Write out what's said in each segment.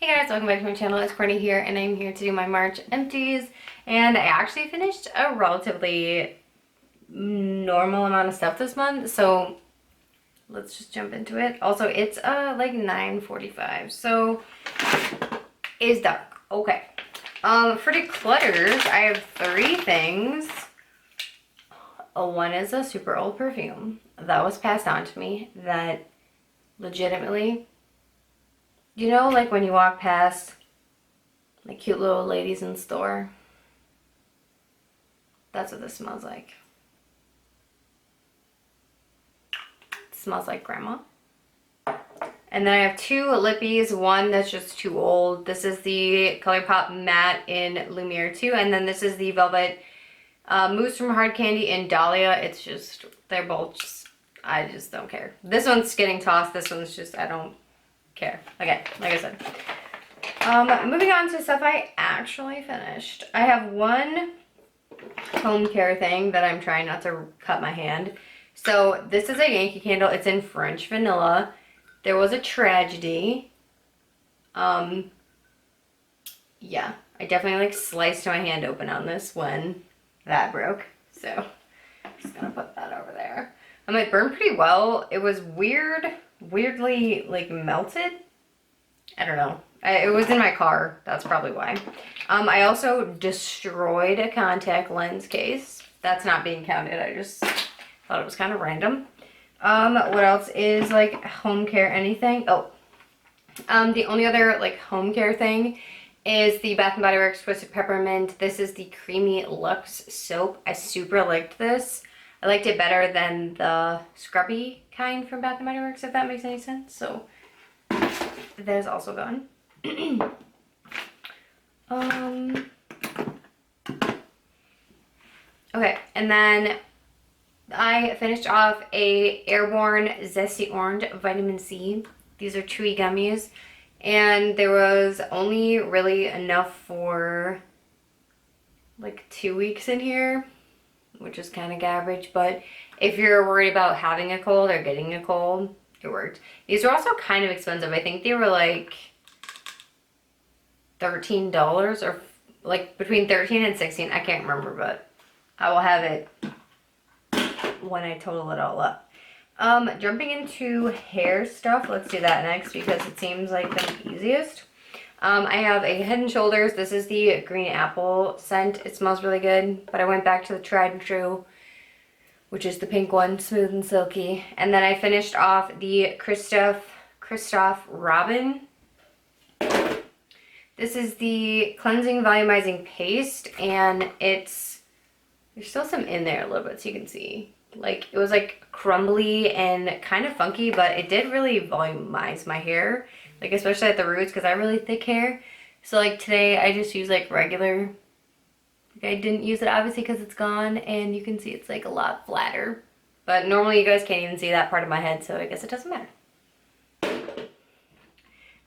Hey guys, welcome back to my channel. It's Courtney here, and I'm here to do my March empties. And I actually finished a relatively normal amount of stuff this month, so let's just jump into it. Also, it's like 9:45, so it's dark. Okay. For declutters, I have 3 things. One is a super old perfume that was passed on to me that legitimately, you know, like when you walk past like cute little ladies in the store, that's what this smells like. It smells like grandma. And then I have 2 lippies, one that's just too old. This is the ColourPop Matte in Lumiere 2, and then this is the Velvet Mousse from Hard Candy in Dahlia. It's just, they're both just, I just don't care. This one's getting tossed, this one's just, I don't care. Okay, like I said. Moving on to stuff I actually finished. I have one home care thing that I'm trying not to cut my hand. So this is a Yankee candle. It's in French vanilla. There was a tragedy. Yeah, I definitely like sliced my hand open on this when that broke. So just gonna put that over there. It burned pretty well. It was weirdly like melted. I don't know. It was in my car. That's probably why. I also destroyed a contact lens case. That's not being counted. I just thought it was kind of random. What else is like home care anything? Oh, the only other like home care thing is the Bath & Body Works Twisted Peppermint. This is the Creamy Luxe Soap. I super liked this. I liked it better than the scrubby kind from Bath & Body Works, if that makes any sense. So that is also gone. Okay, and then I finished off a Airborne Zesty Orange Vitamin C. These are chewy gummies, and there was only really enough for like 2 weeks in here, which is kind of garbage, but if you're worried about having a cold or getting a cold, it worked. These were also kind of expensive. I think they were like $13 or like between 13 and 16. I can't remember, but I will have it when I total it all up. Jumping into hair stuff, let's do that next because it seems like the easiest. I have a Head & Shoulders. This is the green apple scent. It smells really good, but I went back to the tried and true, which is the pink one, smooth and silky. And then I finished off the Christoph Robin. This is the cleansing volumizing paste, and there's still some in there a little bit so you can see. Like, it was like crumbly and kind of funky, but it did really volumize my hair, like especially at the roots because I have really thick hair. So like today I just use like regular, like I didn't use it obviously because it's gone, and you can see it's like a lot flatter. But normally you guys can't even see that part of my head, so I guess it doesn't matter.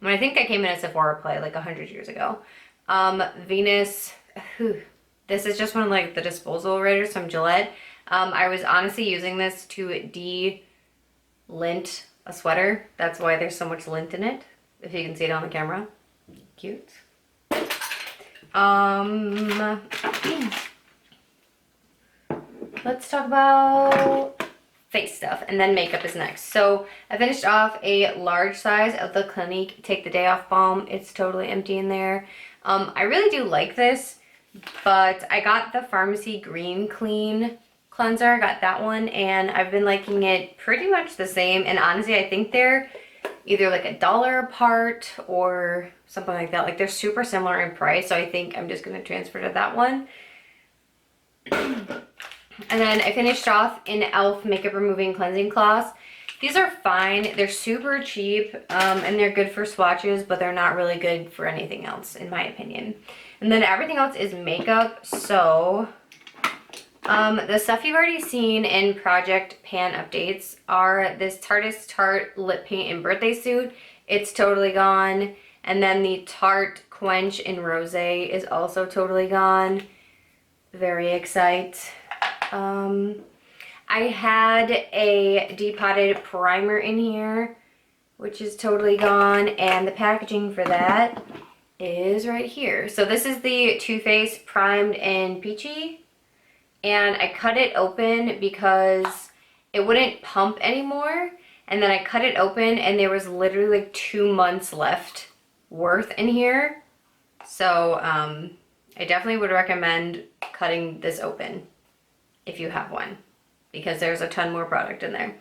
I think I came in a Sephora play like 100 years ago. Venus, this is just one of like the disposal erators from Gillette. I was honestly using this to de-lint a sweater. That's why there's so much lint in it, if you can see it on the camera. Cute. Let's talk about face stuff, and then makeup is next. So I finished off a large size of the Clinique Take the Day Off Balm. It's totally empty in there. I really do like this, but I got the Pharmacy Green Clean cleanser. I got that one, and I've been liking it pretty much the same. And honestly, I think they're either like $1 apart or something like that. Like, they're super similar in price, so I think I'm just gonna transfer to that one. And then I finished off in e.l.f. Makeup Removing Cleansing Cloths. These are fine. They're super cheap, and they're good for swatches, but they're not really good for anything else, in my opinion. And then everything else is makeup. So the stuff you've already seen in Project Pan updates are this Tarte Lip Paint in Birthday Suit. It's totally gone. And then the Tarte Quench in Rosé is also totally gone. Very excited. I had a depotted primer in here, which is totally gone, and the packaging for that is right here. So this is the Too Faced Primed in Peachy, and I cut it open because it wouldn't pump anymore, and then I cut it open and there was literally like 2 months left worth in here. So I definitely would recommend cutting this open if you have one, because there's a ton more product in there.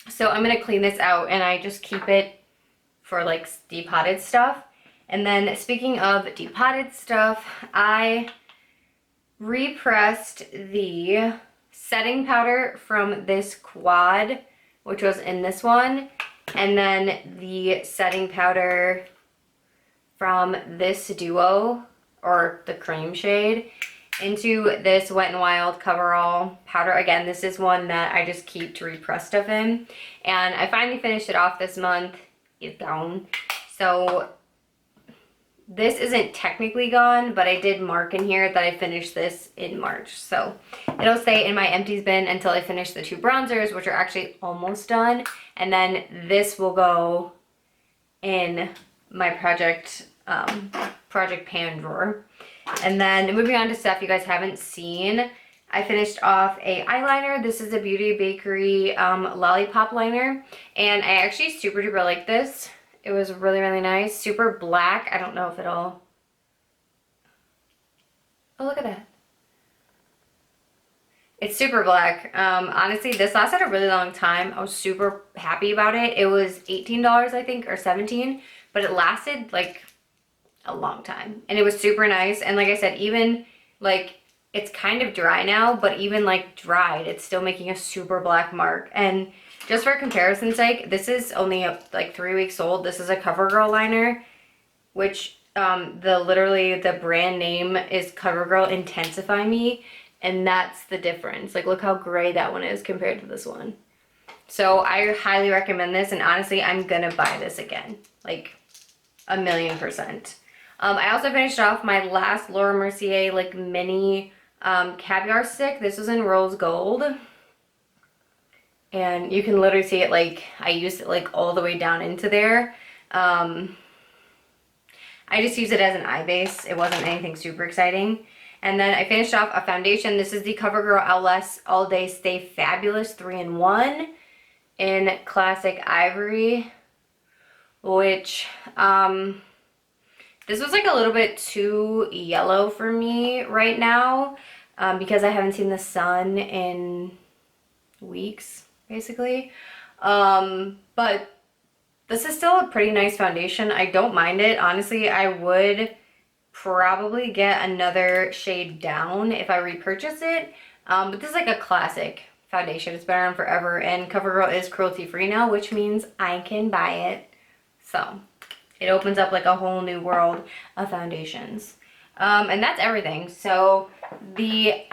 So I'm gonna clean this out, and I just keep it for like depotted stuff. And then speaking of depotted stuff, I repressed the setting powder from this quad, which was in this one, and then the setting powder from this duo, or the cream shade, into this Wet n Wild Coverall powder. Again, this is one that I just keep to repress stuff in, and I finally finished it off this month. It's gone. So this isn't technically gone, but I did mark in here that I finished this in March. So it'll stay in my empties bin until I finish the 2 bronzers, which are actually almost done. And then this will go in my project pan drawer. And then moving on to stuff you guys haven't seen, I finished off a eyeliner. This is a Beauty Bakery lollipop liner, and I actually super duper like this. It was really, really nice. Super black. I don't know if it'll... Oh, look at that. It's super black. Honestly, this lasted a really long time. I was super happy about it. It was $18, I think, or $17, but it lasted like a long time, and it was super nice. And like I said, even like it's kind of dry now, but even like dried, it's still making a super black mark. And just for comparison's sake, this is only like 3 weeks old. This is a CoverGirl liner, which literally the brand name is CoverGirl Intensify Me, and that's the difference. Like, look how gray that one is compared to this one. So I highly recommend this, and honestly, I'm gonna buy this again, like 1,000,000%. I also finished off my last Laura Mercier like mini caviar stick. This was in rose gold, and you can literally see it. Like, I used it like all the way down into there. I just used it as an eye base. It wasn't anything super exciting. And then I finished off a foundation. This is the CoverGirl LS All Day Stay Fabulous 3-in-1 in Classic Ivory, which this was like a little bit too yellow for me right now, because I haven't seen the sun in weeks, basically. But this is still a pretty nice foundation. I don't mind it. Honestly, I would probably get another shade down if I repurchase it. But this is like a classic foundation. It's been around forever, and CoverGirl is cruelty-free now, which means I can buy it. So it opens up like a whole new world of foundations. And that's everything. So the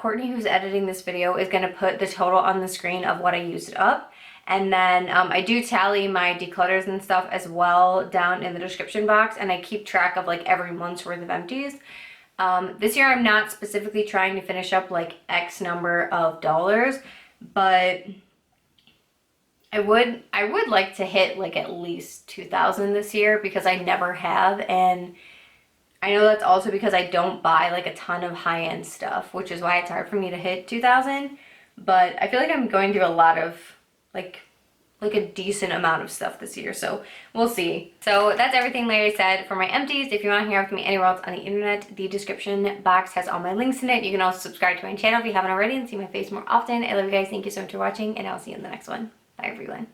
Courtney, who's editing this video, is going to put the total on the screen of what I used up. And then I do tally my declutters and stuff as well down in the description box, and I keep track of like every month's worth of empties. This year I'm not specifically trying to finish up like X number of dollars, but I would like to hit like at least 2,000 this year, because I never have. And I know that's also because I don't buy like a ton of high-end stuff, which is why it's hard for me to hit 2,000. But I feel like I'm going through a lot of like a decent amount of stuff this year, so we'll see. So that's everything Larry said for my empties. If you want to hear from me anywhere else on the internet, the description box has all my links in it. You can also subscribe to my channel if you haven't already and see my face more often. I love you guys. Thank you so much for watching, and I'll see you in the next one. Bye, everyone.